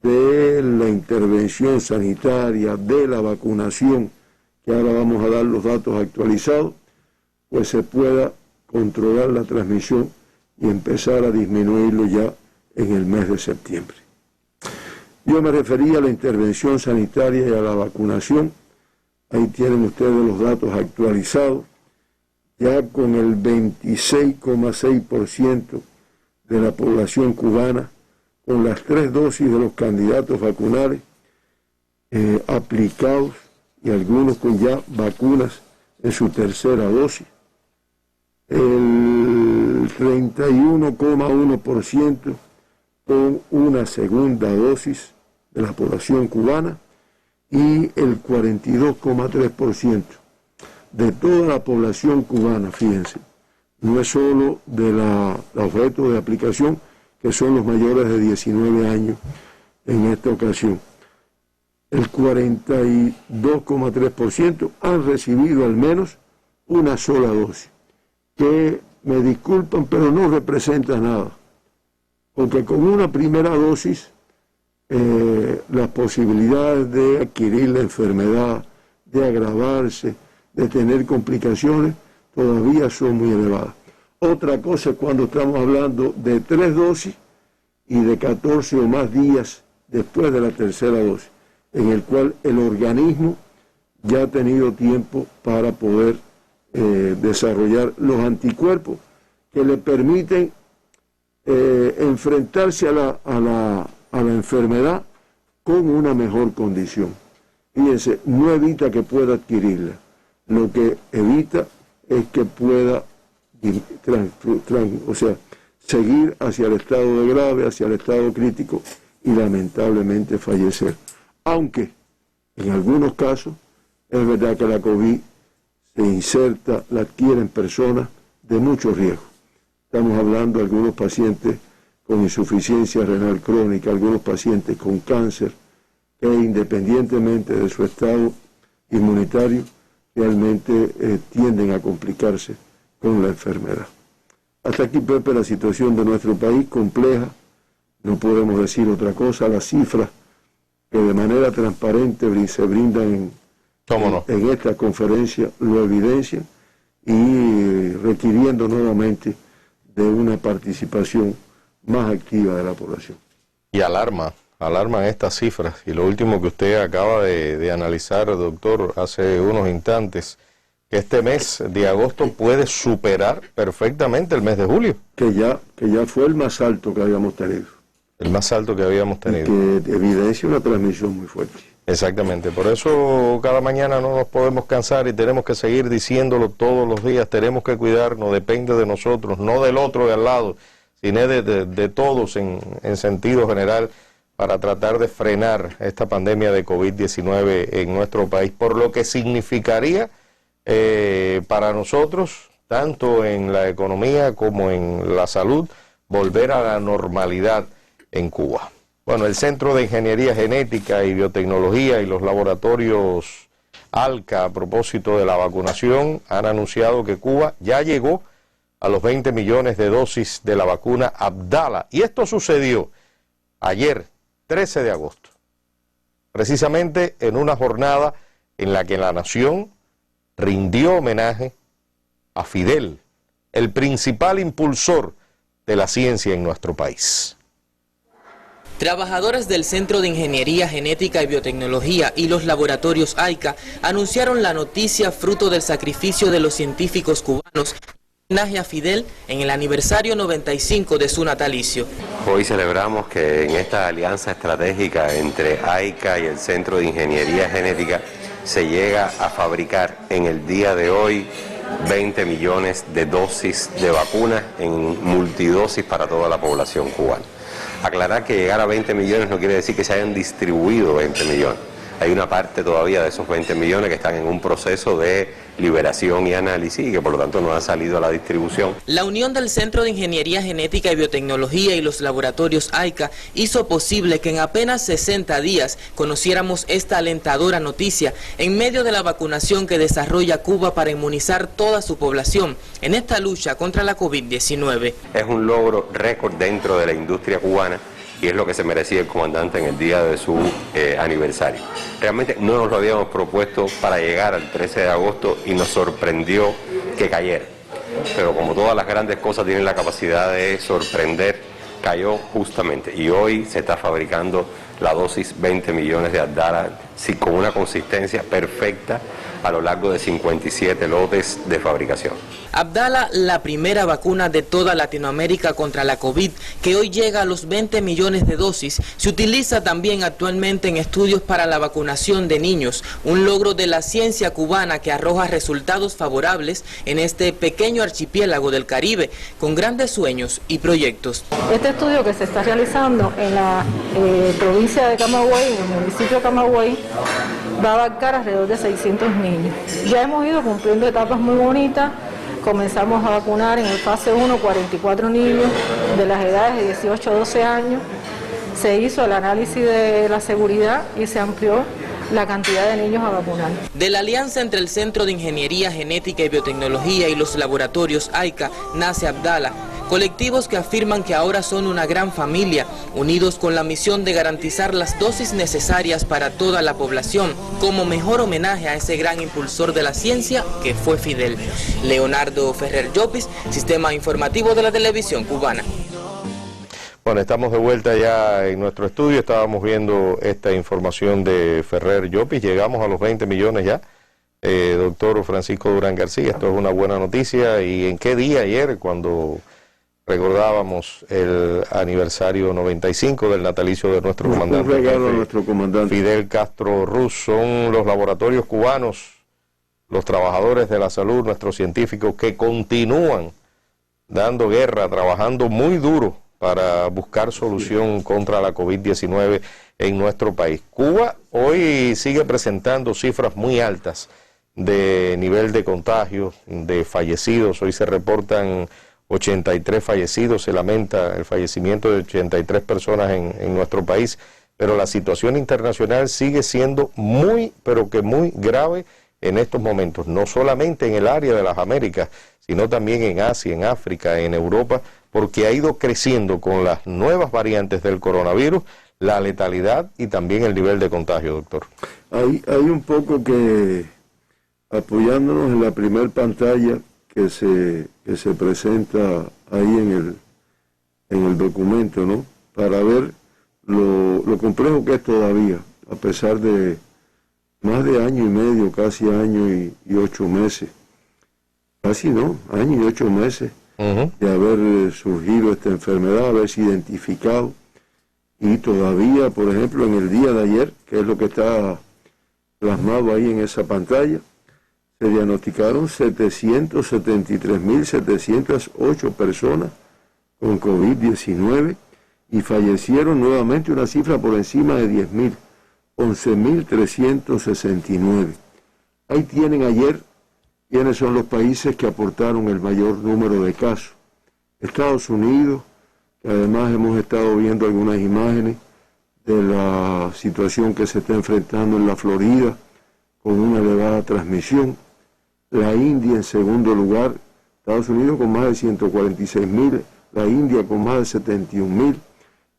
de la intervención sanitaria, de la vacunación, que ahora vamos a dar los datos actualizados, pues se pueda controlar la transmisión y empezar a disminuirlo ya en el mes de septiembre. Yo me refería a la intervención sanitaria y a la vacunación. Ahí tienen ustedes los datos actualizados, ya con el 26,6% de la población cubana, con las 3 dosis de los candidatos vacunales aplicados y algunos con ya vacunas en su tercera dosis. El 31,1% con una segunda dosis de la población cubana y el 42,3% de toda la población cubana, fíjense, no es solo de los objetos de aplicación, que son los mayores de 19 años en esta ocasión. El 42,3% han recibido al menos una sola dosis, que me disculpan, pero no representa nada, porque con una primera dosis las posibilidades de adquirir la enfermedad, de agravarse, de tener complicaciones, todavía son muy elevadas. Otra cosa es cuando estamos hablando de 3 dosis y de 14 o más días después de la tercera dosis, en el cual el organismo ya ha tenido tiempo para poder desarrollar los anticuerpos que le permiten enfrentarse a la enfermedad con una mejor condición. Fíjense, no evita que pueda adquirirla, lo que evita es que pueda seguir hacia el estado de grave, hacia el estado crítico y lamentablemente fallecer. Aunque en algunos casos es verdad que la COVID se inserta, la adquieren personas de mucho riesgo. Estamos hablando de algunos pacientes con insuficiencia renal crónica, algunos pacientes con cáncer, que independientemente de su estado inmunitario, realmente tienden a complicarse con la enfermedad. Hasta aquí, Pepe, la situación de nuestro país, compleja, no podemos decir otra cosa. Las cifras que de manera transparente se brindan en esta conferencia lo evidencian, y requiriendo nuevamente de una participación más activa de la población. Y alarman estas cifras. Y lo último que usted acaba de analizar, doctor, hace unos instantes, que este mes de agosto puede superar perfectamente el mes de julio. Que ya fue el más alto que habíamos tenido. El más alto que habíamos tenido. Y que evidencia una transmisión muy fuerte. Exactamente, por eso cada mañana no nos podemos cansar y tenemos que seguir diciéndolo todos los días. Tenemos que cuidarnos, depende de nosotros, no del otro de al lado, sino de todos en sentido general, para tratar de frenar esta pandemia de COVID-19 en nuestro país, por lo que significaría para nosotros, tanto en la economía como en la salud, volver a la normalidad en Cuba. Bueno, el Centro de Ingeniería Genética y Biotecnología y los laboratorios ALCA, a propósito de la vacunación, han anunciado que Cuba ya llegó a los 20 millones de dosis de la vacuna Abdala. Y esto sucedió ayer, 13 de agosto, precisamente en una jornada en la que la nación rindió homenaje a Fidel, el principal impulsor de la ciencia en nuestro país. Trabajadores del Centro de Ingeniería Genética y Biotecnología y los laboratorios AICA anunciaron la noticia fruto del sacrificio de los científicos cubanos, homenaje a Fidel en el aniversario 95 de su natalicio. Hoy celebramos que en esta alianza estratégica entre AICA y el Centro de Ingeniería Genética se llega a fabricar en el día de hoy 20 millones de dosis de vacunas en multidosis para toda la población cubana. Aclarar que llegar a 20 millones no quiere decir que se hayan distribuido 20 millones. Hay una parte todavía de esos 20 millones que están en un proceso de liberación y análisis y que por lo tanto no han salido a la distribución. La unión del Centro de Ingeniería Genética y Biotecnología y los laboratorios AICA hizo posible que en apenas 60 días conociéramos esta alentadora noticia en medio de la vacunación que desarrolla Cuba para inmunizar toda su población en esta lucha contra la COVID-19. Es un logro récord dentro de la industria cubana y es lo que se merecía el comandante en el día de su aniversario. Realmente no nos lo habíamos propuesto para llegar al 13 de agosto y nos sorprendió que cayera. Pero como todas las grandes cosas tienen la capacidad de sorprender, cayó justamente. Y hoy se está fabricando la dosis 20 millones de Abdala, sí, con una consistencia perfecta a lo largo de 57 lotes de fabricación. Abdala, la primera vacuna de toda Latinoamérica contra la COVID, que hoy llega a los 20 millones de dosis, se utiliza también actualmente en estudios para la vacunación de niños, un logro de la ciencia cubana que arroja resultados favorables en este pequeño archipiélago del Caribe, con grandes sueños y proyectos. Este estudio que se está realizando en la provincia de Camagüey, en el municipio de Camagüey, va a abarcar alrededor de 600 niños. Ya hemos ido cumpliendo etapas muy bonitas. Comenzamos a vacunar en el fase 1 44 niños de las edades de 18 a 12 años. Se hizo el análisis de la seguridad y se amplió la cantidad de niños a vacunar. De la alianza entre el Centro de Ingeniería Genética y Biotecnología y los laboratorios AICA nace Abdala, colectivos que afirman que ahora son una gran familia, unidos con la misión de garantizar las dosis necesarias para toda la población, como mejor homenaje a ese gran impulsor de la ciencia que fue Fidel. Leonardo Ferrer Llopis, Sistema Informativo de la Televisión Cubana. Bueno, estamos de vuelta ya en nuestro estudio, estábamos viendo esta información de Ferrer Llopis, llegamos a los 20 millones ya. Doctor Francisco Durán García, esto es una buena noticia. ¿Y en qué día ayer, cuando recordábamos el aniversario 95 del natalicio de nuestro comandante? Un regalo a nuestro comandante Fidel Castro Ruz. Son los laboratorios cubanos, los trabajadores de la salud, nuestros científicos que continúan dando guerra, trabajando muy duro para buscar solución contra la COVID-19 en nuestro país. Cuba hoy sigue presentando cifras muy altas de nivel de contagio, de fallecidos. Hoy se reportan 83 fallecidos, se lamenta el fallecimiento de 83 personas en nuestro país, pero la situación internacional sigue siendo muy, pero que muy grave en estos momentos, no solamente en el área de las Américas, sino también en Asia, en África, en Europa, porque ha ido creciendo con las nuevas variantes del coronavirus, la letalidad y también el nivel de contagio, doctor. Hay un poco que, apoyándonos en la primer pantalla que se presenta ahí en el documento, ¿no? Para ver lo complejo que es todavía, a pesar de más de año y medio, casi año y 8 meses, casi no, año y 8 meses, de haber surgido esta enfermedad, haberse identificado, y todavía, por ejemplo, en el día de ayer, que es lo que está plasmado ahí en esa pantalla, se diagnosticaron 773.708 personas con COVID-19 y fallecieron nuevamente una cifra por encima de 10.000, 11.369. Ahí tienen ayer quiénes son los países que aportaron el mayor número de casos. Estados Unidos, que además hemos estado viendo algunas imágenes de la situación que se está enfrentando en la Florida, con una elevada transmisión. La India en segundo lugar, Estados Unidos con más de 146.000, la India con más de 71.000,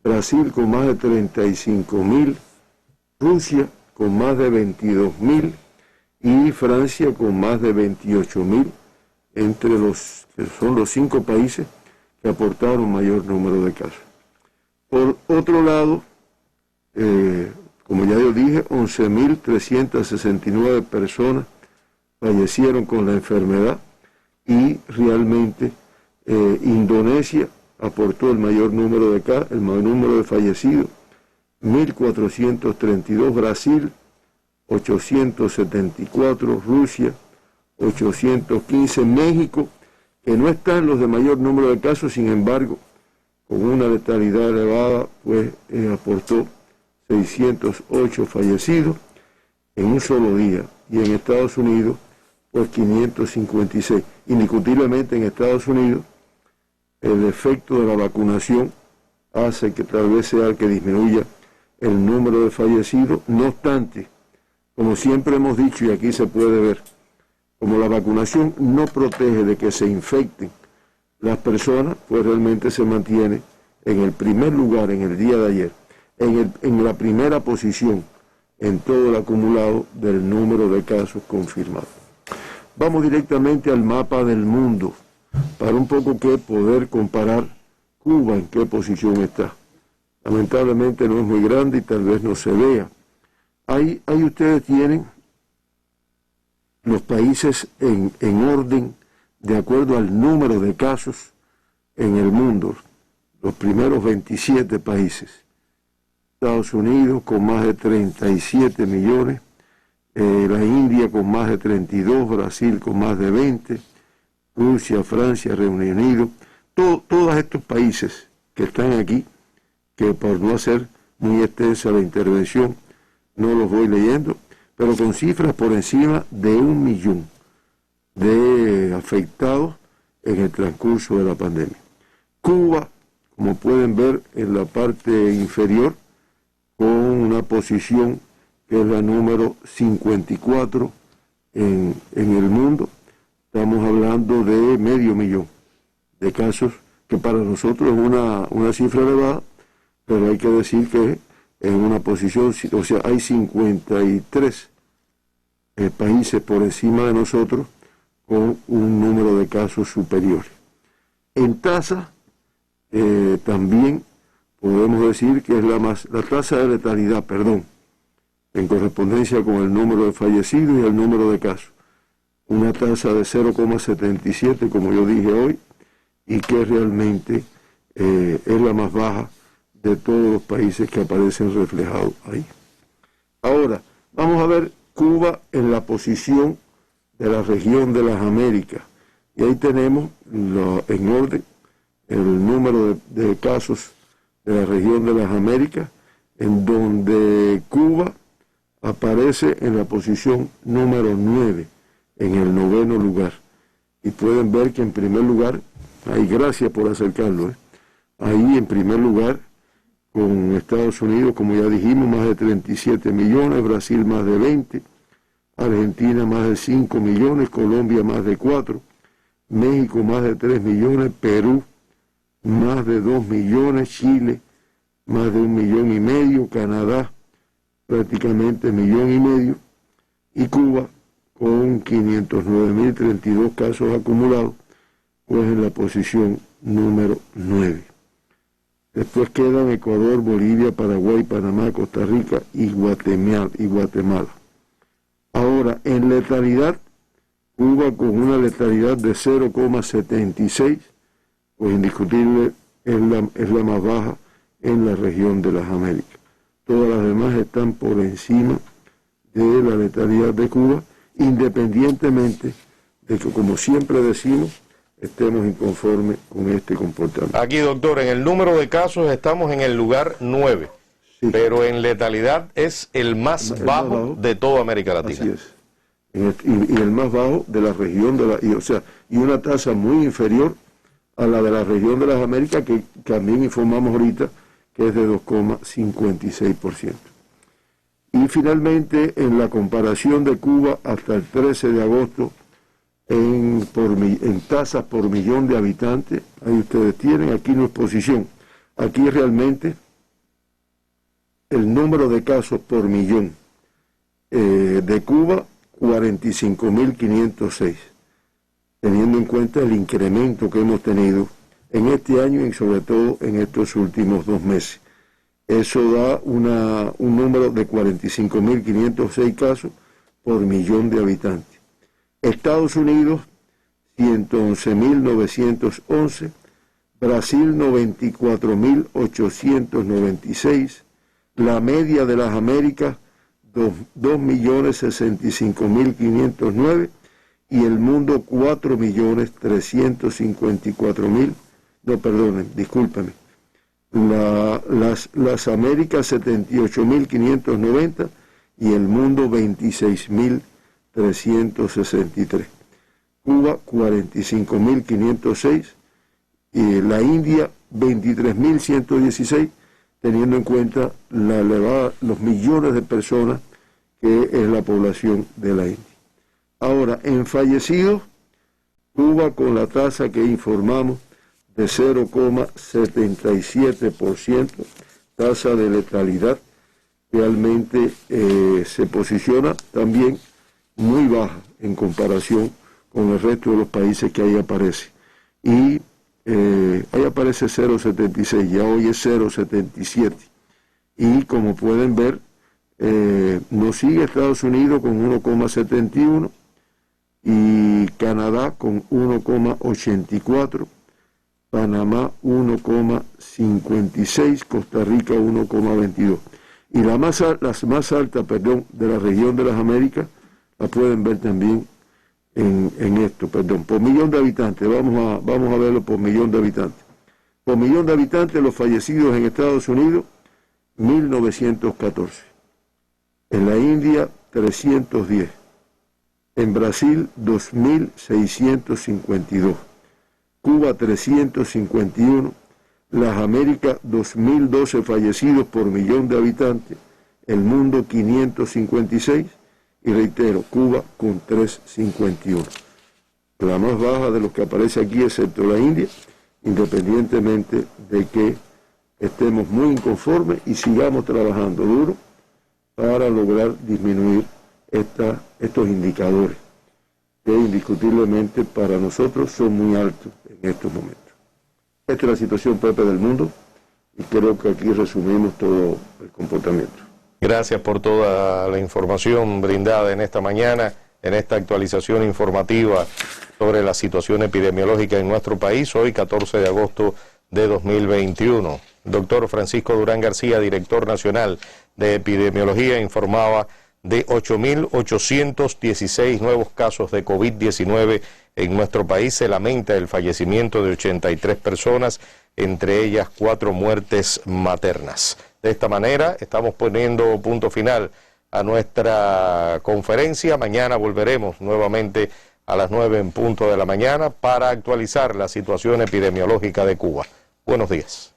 Brasil con más de 35.000, Rusia con más de 22.000 y Francia con más de 28.000, entre los que son los 5 países que aportaron mayor número de casos. Por otro lado, como ya yo dije, 11.369 personas fallecieron con la enfermedad y realmente Indonesia aportó el mayor número de casos, el mayor número de fallecidos, 1.432, Brasil 874, Rusia 815, México, que no está en los de mayor número de casos, sin embargo, con una letalidad elevada, pues aportó 608 fallecidos en un solo día, y en Estados Unidos, pues 556. Indiscutiblemente en Estados Unidos, el efecto de la vacunación hace que tal vez sea el que disminuya el número de fallecidos. No obstante, como siempre hemos dicho, y aquí se puede ver, como la vacunación no protege de que se infecten las personas, pues realmente se mantiene en el primer lugar en el día de ayer, en la primera posición en todo el acumulado del número de casos confirmados. Vamos directamente al mapa del mundo para un poco que poder comparar Cuba en qué posición está. Lamentablemente no es muy grande y tal vez no se vea. Ahí ustedes tienen los países en orden de acuerdo al número de casos en el mundo. Los primeros 27 países. Estados Unidos con más de 37 millones, la India con más de 32, Brasil con más de 20, Rusia, Francia, Reino Unido, todos estos países que están aquí, que por no hacer muy extensa la intervención, no los voy leyendo, pero con cifras por encima de 1 millón de afectados en el transcurso de la pandemia. Cuba, como pueden ver en la parte inferior, con una posición que es la número 54 en el mundo. Estamos hablando de 500,000 de casos, que para nosotros es una cifra elevada, pero hay que decir que en una posición, o sea, hay 53 países por encima de nosotros con un número de casos superiores. En tasa, también podemos decir que es la tasa de letalidad, en correspondencia con el número de fallecidos y el número de casos. Una tasa de 0,77, como yo dije hoy, y que realmente es la más baja de todos los países que aparecen reflejados ahí. Ahora, vamos a ver Cuba en la posición de la región de las Américas. Y ahí tenemos en orden el número de casos de la región de las Américas, en donde Cuba aparece en la posición número 9, en el 9º lugar. Y pueden ver que en primer lugar, ahí gracias por acercarlo, ahí en primer lugar, con Estados Unidos, como ya dijimos, más de 37 millones, Brasil más de 20, Argentina más de 5 millones, Colombia más de 4, México más de 3 millones, Perú más de 2 millones, Chile más de 1,5 millones, Canadá prácticamente 1,5 millones, y Cuba con 509.032 casos acumulados, pues en la posición número 9. Después quedan Ecuador, Bolivia, Paraguay, Panamá, Costa Rica y Guatemala. Ahora, en letalidad, Cuba con una letalidad de 0,76, pues indiscutible es la más baja en la región de las Américas. Todas las demás están por encima de la letalidad de Cuba, independientemente de que, como siempre decimos, estemos inconformes con este comportamiento. Aquí, doctor, en el número de casos estamos en el lugar 9, sí, pero en letalidad es el más bajo de toda América Latina. Así es. Y el más bajo de la región y una tasa muy inferior a la de la región de las Américas, que también informamos ahorita, que es de 2,56%. Y finalmente, en la comparación de Cuba hasta el 13 de agosto, en tasas por millón de habitantes, ahí ustedes tienen, aquí no es posición, aquí realmente el número de casos por millón de Cuba, 45.506, teniendo en cuenta el incremento que hemos tenido en este año y sobre todo en estos últimos 2 meses. Eso da un número de 45.506 casos por millón de habitantes. Estados Unidos, 111.911, Brasil, 94.896, la media de las Américas, 2.065.509, y el mundo 4.354.000, no, perdonen, discúlpame, las Américas 78.590 y el mundo 26.363. Cuba 45.506 y la India 23.116, teniendo en cuenta los millones de personas que es la población de la India. Ahora, en fallecidos, Cuba con la tasa que informamos de 0,77%, tasa de letalidad, realmente se posiciona también muy baja en comparación con el resto de los países que ahí aparece. Y ahí aparece 0,76, ya hoy es 0,77. Y como pueden ver, nos sigue Estados Unidos con 1,71 y Canadá con 1,84, Panamá 1,56, Costa Rica 1,22. Y las más altas, de la región de las Américas, la pueden ver también en esto, por millón de habitantes. Vamos a verlo por millón de habitantes. Por millón de habitantes, los fallecidos en Estados Unidos, 1.914. En la India, 310. En Brasil, 2.652. Cuba, 351. Las Américas, 2.012 fallecidos por millón de habitantes. El mundo, 556. Y reitero, Cuba con 351. La más baja de los que aparece aquí, excepto la India, independientemente de que estemos muy inconformes y sigamos trabajando duro para lograr disminuir estos indicadores, que indiscutiblemente para nosotros son muy altos en estos momentos. Esta es la situación, Pepe, del mundo, y creo que aquí resumimos todo el comportamiento. Gracias por toda la información brindada en esta mañana, en esta actualización informativa sobre la situación epidemiológica en nuestro país, hoy 14 de agosto de 2021. Doctor Francisco Durán García, director nacional de epidemiología, informaba de 8.816 nuevos casos de COVID-19 en nuestro país. Se lamenta el fallecimiento de 83 personas, entre ellas 4 muertes maternas. De esta manera estamos poniendo punto final a nuestra conferencia. Mañana volveremos nuevamente a las 9 en punto de la mañana para actualizar la situación epidemiológica de Cuba. Buenos días.